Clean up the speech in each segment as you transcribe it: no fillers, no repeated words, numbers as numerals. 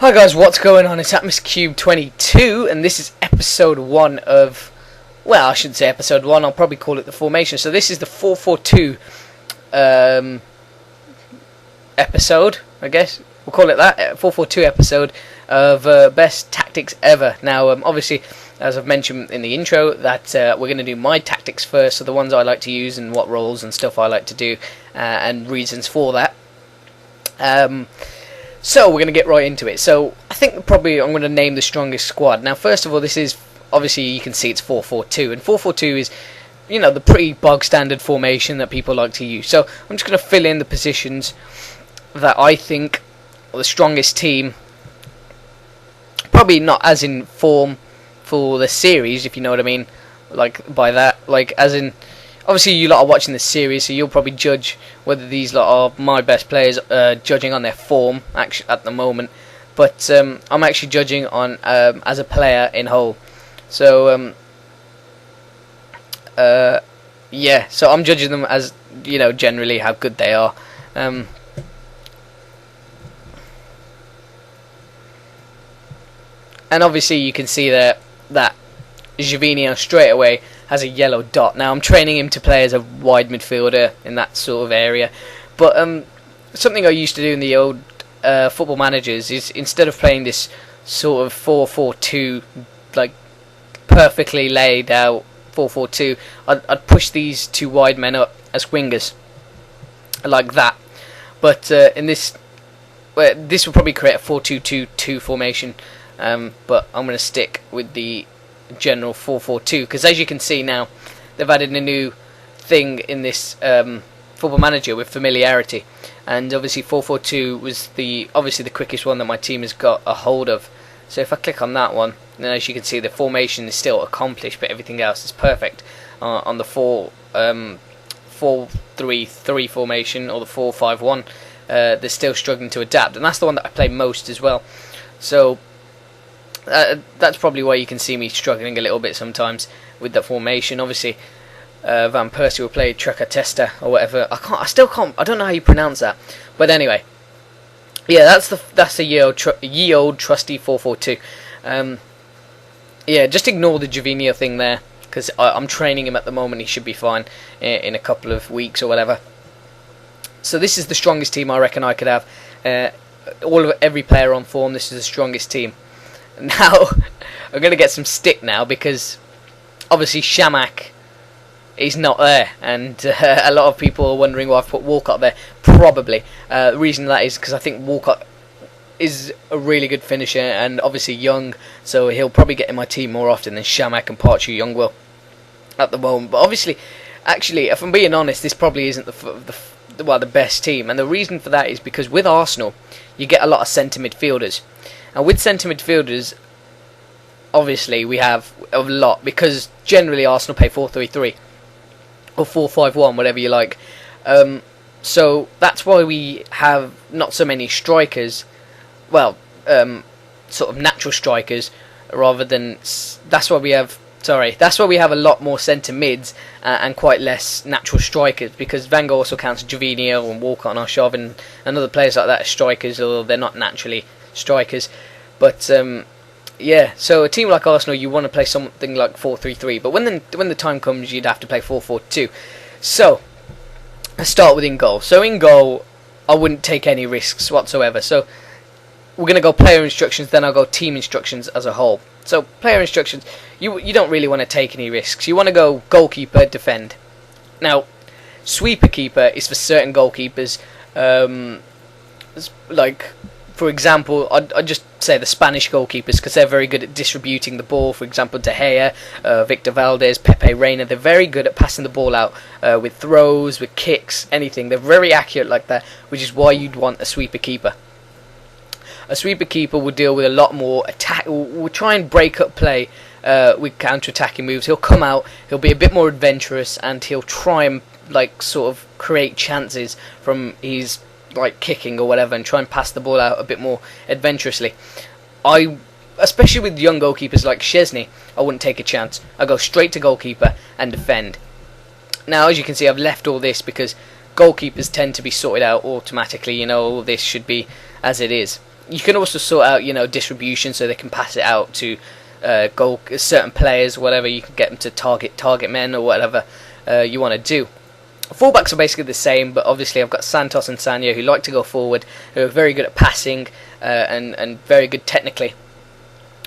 Hi guys, what's going on? It's Atmos Cube 22, and this is episode 1 of, well, I shouldn't say episode 1, I'll probably call it the formation. So this is the 4-4-2 episode, I guess. We'll call it that, 4-4-2 episode of best tactics ever. Now, obviously, as I've mentioned in the intro, that we're going to do my tactics first, so the ones I like to use and what roles and stuff I like to do, and reasons for that. So we're going to get right into it. So I think probably I'm going to name the strongest squad. Now, first of all, this is, obviously you can see it's 4-4-2, and 4-4-2 is, you know, the pretty bog standard formation that people like to use. So I'm just going to fill in the positions that I think are the strongest team, probably not as in form for the series, if you know what I mean, like by that, like as in, obviously you lot are watching the series, so you'll probably judge whether these lot are my best players, judging on their form actually at the moment. But I'm actually judging on as a player in whole. So yeah, so I'm judging them as, you know, generally how good they are. And obviously you can see there that Javinho straight away has a yellow dot. Now I'm training him to play as a wide midfielder in that sort of area, but something I used to do in the old football managers is, instead of playing this sort of 4-4-2, like perfectly laid out 4-4-2, I'd push these two wide men up as wingers like that. But in this, well, this will probably create a 4-2-2-2 formation, but I'm going to stick with the general 4-4-2, because as you can see now, they've added a new thing in this football manager with familiarity, and obviously 4-4-2 was obviously the quickest one that my team has got a hold of. So if I click on that one, then as you can see, the formation is still accomplished, but everything else is perfect on the 4-3-3 formation, or the 4-5-1. They're still struggling to adapt, and that's the one that I play most as well. So that's probably why you can see me struggling a little bit sometimes with the formation. Obviously, Van Persie will play Trecatesta or whatever. I still can't. I don't know how you pronounce that. But anyway, yeah, that's the ye old trusty 4-4-2. Yeah, just ignore the Javinho thing there, because I'm training him at the moment. He should be fine in a couple of weeks or whatever. So this is the strongest team I reckon I could have. Every player on form. This is the strongest team. Now, I'm going to get some stick now, because obviously Shamak is not there, and a lot of people are wondering why I've put Walcott there. Probably. The reason that is because I think Walcott is a really good finisher, and obviously young, so he'll probably get in my team more often than Shamak and Pardew Young will at the moment. But obviously, actually, if I'm being honest, this probably isn't the best team, and the reason for that is because with Arsenal, you get a lot of centre midfielders. And with centre midfielders, obviously we have a lot, because generally Arsenal play 4-3-3 or 4-5-1, whatever you like. So that's why we have not so many strikers. Well, sort of natural strikers, rather than. That's why we have a lot more centre mids and quite less natural strikers, because Van Gaal also counts Javinho and Walcott and Arshav and other players like that as strikers, although they're not naturally strikers. But yeah, so a team like Arsenal, you want to play something like 4-3-3, but when the time comes, you'd have to play 4-4-2. So let's start with in goal. So in goal, I wouldn't take any risks whatsoever. So we're going to go player instructions, then I'll go team instructions as a whole. So player instructions, you don't really want to take any risks. You want to go goalkeeper, defend. Now, sweeper keeper is for certain goalkeepers, like, for example, I'd just say the Spanish goalkeepers, because they're very good at distributing the ball. For example, De Gea, Victor Valdez, Pepe Reina, they're very good at passing the ball out with throws, with kicks, anything. They're very accurate like that, which is why you'd want a sweeper keeper. A sweeper keeper will deal with a lot more attack. Will try and break up play with counter-attacking moves. He'll come out, he'll be a bit more adventurous, and he'll try and like sort of create chances from his like kicking or whatever, and try and pass the ball out a bit more adventurously. Especially with young goalkeepers like Szczesny, I wouldn't take a chance. I go straight to goalkeeper and defend. Now, as you can see, I've left all this because goalkeepers tend to be sorted out automatically. You know, all this should be as it is. You can also sort out, distribution so they can pass it out to goal certain players, whatever. You can get them to target men or whatever you want to do. Fullbacks are basically the same, but obviously I've got Santos and Sanya who like to go forward, who are very good at passing and very good technically.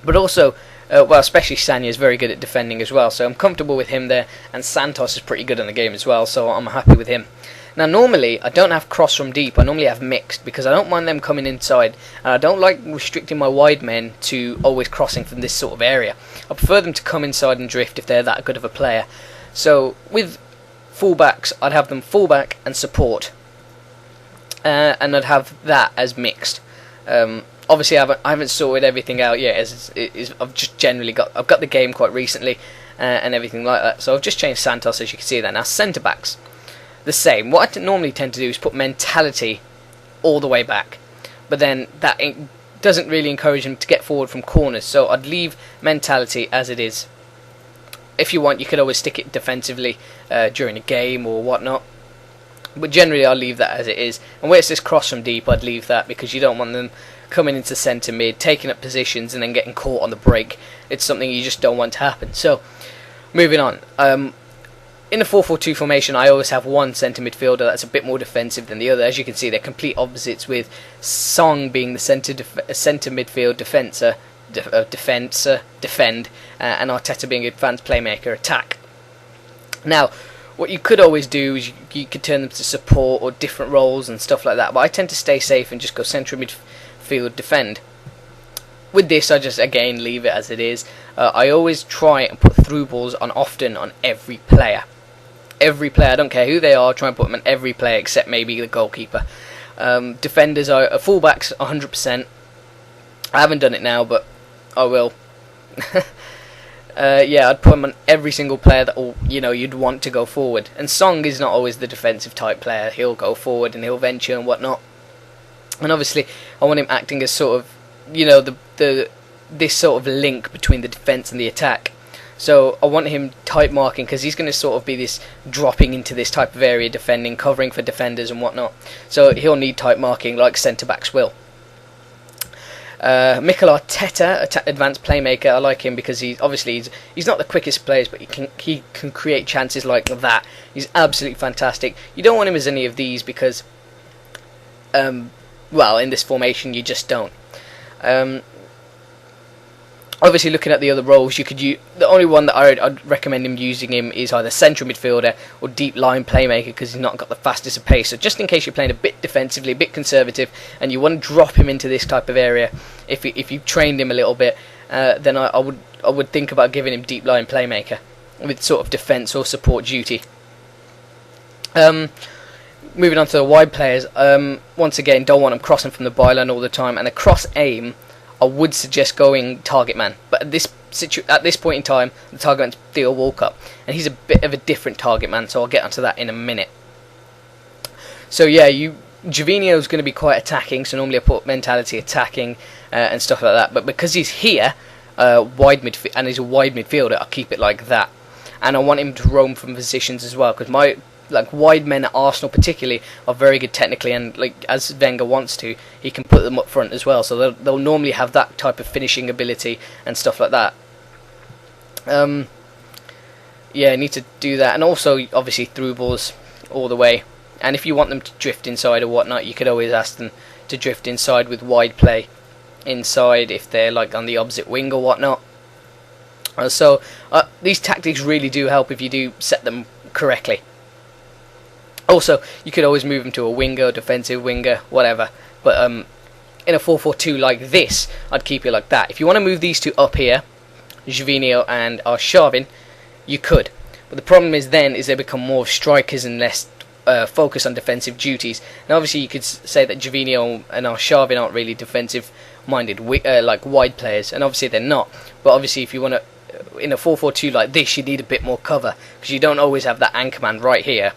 But also, especially Sanya is very good at defending as well, so I'm comfortable with him there, and Santos is pretty good in the game as well, so I'm happy with him. Now normally I don't have cross from deep, I normally have mixed, because I don't mind them coming inside, and I don't like restricting my wide men to always crossing from this sort of area. I prefer them to come inside and drift if they're that good of a player. So with fullbacks, I'd have them fullback and support, and I'd have that as mixed. Obviously, I haven't sorted everything out yet. I've just generally I've got the game quite recently and everything like that. So I've just changed Santos, as you can see there. Now centre backs, the same. What I normally tend to do is put mentality all the way back, but then that doesn't really encourage him to get forward from corners. So I'd leave mentality as it is. If you want, you could always stick it defensively during a game or whatnot. But generally, I'll leave that as it is. And where it's this cross from deep, I'd leave that, because you don't want them coming into centre mid, taking up positions, and then getting caught on the break. It's something you just don't want to happen. So, moving on. In a 4-4-2 formation, I always have one centre midfielder that's a bit more defensive than the other. As you can see, they're complete opposites, with Song being the centre midfield defend, and Arteta being advanced playmaker, attack. Now, what you could always do is you could turn them to support or different roles and stuff like that, but I tend to stay safe and just go central midfield defend. With this, I just again leave it as it is. I always try and put through balls on every player. Every player, I don't care who they are, try and put them on every player except maybe the goalkeeper. Defenders are fullbacks 100%. I haven't done it now, but I will. I'd put him on every single player that you'd want to go forward. And Song is not always the defensive type player. He'll go forward and he'll venture and whatnot. And obviously, I want him acting as sort of, this sort of link between the defence and the attack. So I want him type marking, because he's going to sort of be this dropping into this type of area, defending, covering for defenders and whatnot. So he'll need type marking like centre backs will. Mikel Arteta, advanced playmaker. I like him because he's not the quickest players, but he can create chances like that. He's absolutely fantastic. You don't want him as any of these because, in this formation you just don't. Obviously, looking at the other roles, the only one that I'd recommend him using him is either central midfielder or deep line playmaker, because he's not got the fastest of pace. So just in case you're playing a bit defensively, a bit conservative, and you want to drop him into this type of area, if you've trained him a little bit, then I would think about giving him deep line playmaker with sort of defence or support duty. Moving on to the wide players, once again, don't want them crossing from the byline all the time, and a cross aim, I would suggest going target man, but at this point in time, the target man's Theo Walcott, and he's a bit of a different target man, so I'll get onto that in a minute. So yeah, Gervinho's going to be quite attacking, so normally I put mentality attacking and stuff like that, but because he's here, wide midfield, and he's a wide midfielder, I'll keep it like that. And I want him to roam from positions as well, because my wide men at Arsenal particularly are very good technically, and as Wenger wants to, he can put them up front as well, so they'll normally have that type of finishing ability and stuff like that. I need to do that, and also obviously through balls all the way. And if you want them to drift inside or whatnot, you could always ask them to drift inside with wide play inside if they're on the opposite wing or whatnot. So these tactics really do help if you do set them correctly. Also, you could always move him to a winger, defensive winger, whatever. But in a 4-4-2 like this, I'd keep it like that. If you want to move these two up here, Gervinho and Arshavin, you could. But the problem is they become more strikers and less focus on defensive duties. Now, obviously, you could say that Gervinho and Arshavin aren't really defensive-minded, wide players, and obviously they're not. But obviously, if you want to, in a 4-4-2 like this, you need a bit more cover, because you don't always have that anchor man right here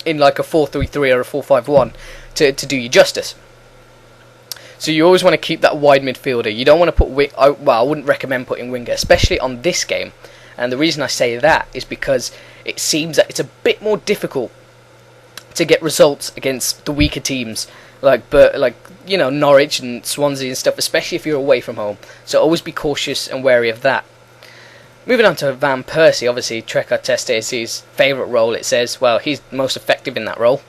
in a 4-3-3 or a 4-5-1 to do you justice. So you always want to keep that wide midfielder. You don't want to put I wouldn't recommend putting winger, especially on this game. And the reason I say that is because it seems that it's a bit more difficult to get results against the weaker teams. like you know, Norwich and Swansea and stuff, especially if you're away from home. So always be cautious and wary of that. Moving on to Van Persie, obviously Trequartista Testa is his favourite role. It says, well, he's most effective in that role.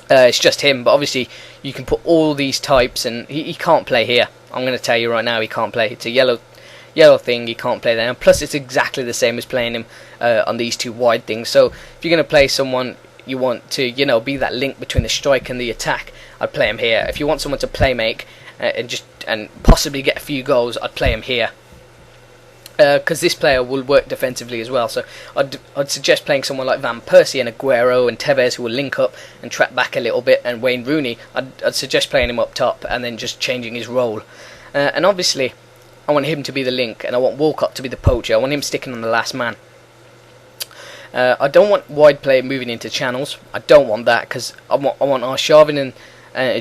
It's just him, but obviously you can put all these types, and he can't play here. I'm going to tell you right now, he can't play. It's a yellow thing, he can't play there. And plus, it's exactly the same as playing him on these two wide things. So if you're going to play someone you want to, you know, be that link between the strike and the attack, I'd play him here. If you want someone to play make and possibly get a few goals, I'd play him here. Because this player will work defensively as well. So I'd suggest playing someone like Van Persie and Aguero and Tevez, who will link up and track back a little bit, and Wayne Rooney. I'd suggest playing him up top and then just changing his role. And obviously, I want him to be the link, and I want Walcott to be the poacher. I want him sticking on the last man. I don't want wide play moving into channels. I don't want that, because I want Arshavin and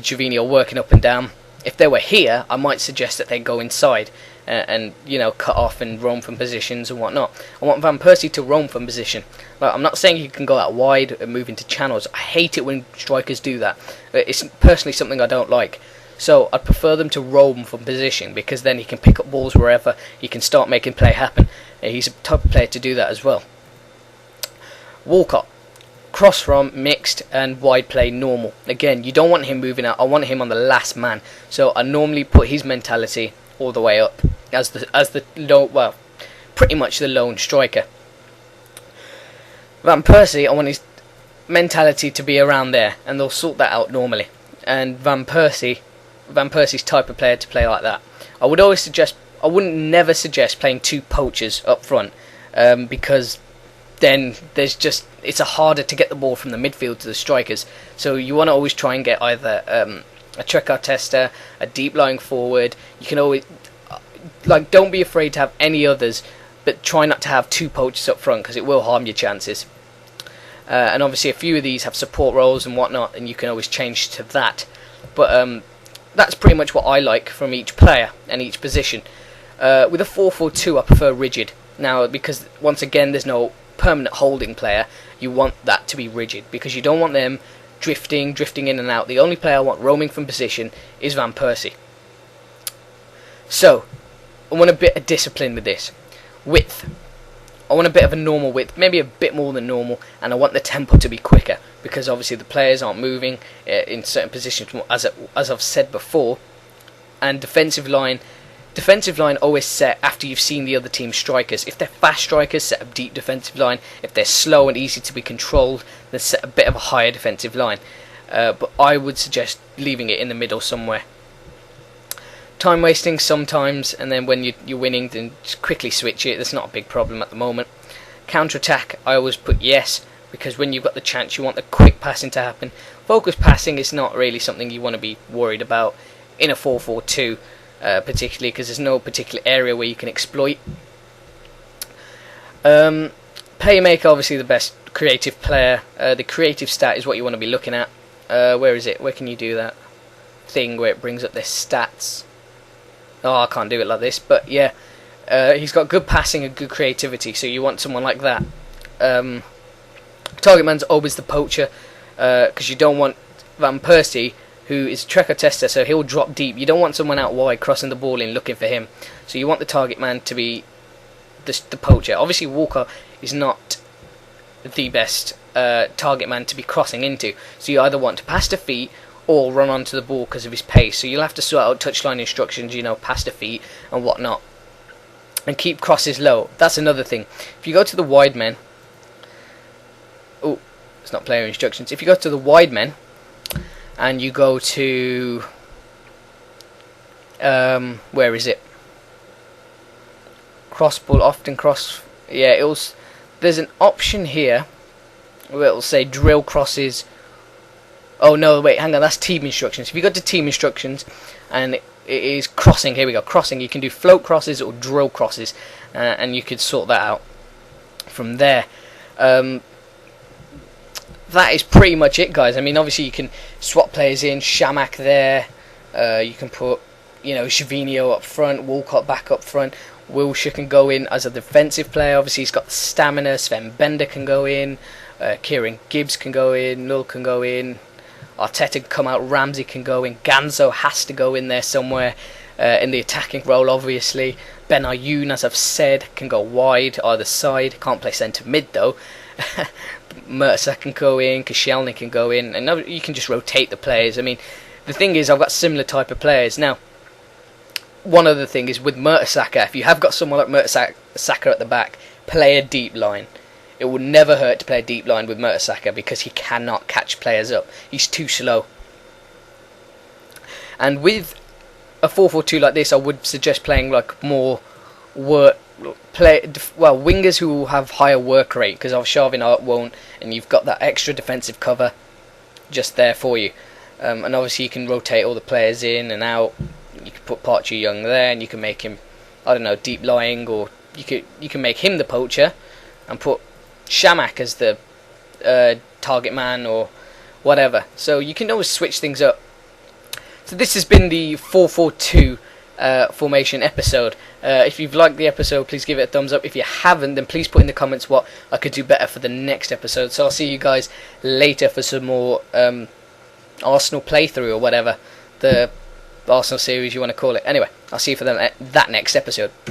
Gervinho working up and down. If they were here, I might suggest that they go inside and you know, cut off and roam from positions and whatnot. I want Van Persie to roam from position. Like, I'm not saying he can go out wide and move into channels. I hate it when strikers do that. It's personally something I don't like. So I'd prefer them to roam from position, because then he can pick up balls wherever. He can start making play happen. He's a type of player to do that as well. Walcott, cross from, mixed, and wide play normal. Again, you don't want him moving out. I want him on the last man. So I normally put his mentality all the way up as the low, well, pretty much the lone striker. Van Persie, I want his mentality to be around there, and they'll sort that out normally. And Van Persie's type of player to play like that. I wouldn't never suggest playing two poachers up front, because then it's harder to get the ball from the midfield to the strikers. So you want to always try and get either a Trequartista Testa, a deep lying forward. You can always, like, don't be afraid to have any others, but try not to have two poachers up front, because it will harm your chances. And obviously a few of these have support roles and whatnot, and you can always change to that. But that's pretty much what I like from each player and each position. With a 4-4-2, I prefer rigid. Now, because once again there's no permanent holding player, you want that to be rigid, because you don't want them drifting in and out. The only player I want roaming from position is Van Persie. So I want a bit of discipline with this. Width, I want a bit of a normal width, maybe a bit more than normal, and I want the tempo to be quicker, because obviously the players aren't moving in certain positions, as I've said before. And defensive line always set after you've seen the other team's strikers. If they're fast strikers, set a deep defensive line. If they're slow and easy to be controlled, then set a bit of a higher defensive line. But I would suggest leaving it in the middle somewhere. Time wasting sometimes, and then when you're winning, then just quickly switch it. That's not a big problem at the moment. Counter attack, I always put yes, because when you've got the chance, you want the quick passing to happen. Focus passing is not really something you want to be worried about in a 4-4-2. Particularly because there's no particular area where you can exploit. Playmaker, obviously the best creative player. The creative stat is what you want to be looking at. Where is it? Where can you do that thing where it brings up their stats? Oh, I can't do it like this, but yeah, he's got good passing and good creativity, so you want someone like that. Target man's always the poacher, because you don't want Van Persie, who is Trequartista Testa, so he'll drop deep. You don't want someone out wide crossing the ball in looking for him. So you want the target man to be the poacher. Obviously Walker is not the best target man to be crossing into. So you either want to pass to feet or run onto the ball because of his pace. So you'll have to sort out touchline instructions, you know, pass to feet and whatnot. And keep crosses low. That's another thing. If you go to the wide men... Oh, it's not player instructions. If you go to the wide men, and you go to where is it? Cross ball, often cross. Yeah, there's an option here where it'll say drill crosses. Oh no, wait, hang on, that's team instructions. If you go to team instructions and it is crossing, here we go, crossing, you can do float crosses or drill crosses, and you could sort that out from there. That is pretty much it, guys. I mean, obviously you can swap players in. Shamak there. You can put, you know, Gervinho up front, Walcott back up front. Wilshere can go in as a defensive player. Obviously he's got the stamina. Sven Bender can go in. Kieran Gibbs can go in. Null can go in. Arteta can come out, Ramsey can go in, Ganzo has to go in there somewhere in the attacking role, obviously. Ben Ayoun, as I've said, can go wide either side. Can't play centre mid though. Mertesacker can go in, Koscielny can go in, and you can just rotate the players. I mean, the thing is, I've got similar type of players now. One other thing is with Mertesacker, if you have got someone like Mertesacker at the back, play a deep line. It would never hurt to play a deep line with Mertesacker because he cannot catch players up. He's too slow. And with a 4-4-2 like this, I would suggest playing like more wingers who will have higher work rate, because Arshavin Art won't, and you've got that extra defensive cover just there for you. And obviously you can rotate all the players in and out. You can put Pardew Young there, and you can make him, I don't know, deep lying, or you can make him the poacher and put Shamak as the target man or whatever. So you can always switch things up. So this has been the 4-4-2 formation episode. If you've liked the episode, please give it a thumbs up. If you haven't, then please put in the comments what I could do better for the next episode. So I'll see you guys later for some more Arsenal playthrough or whatever, the Arsenal series you want to call it. Anyway, I'll see you for that next episode.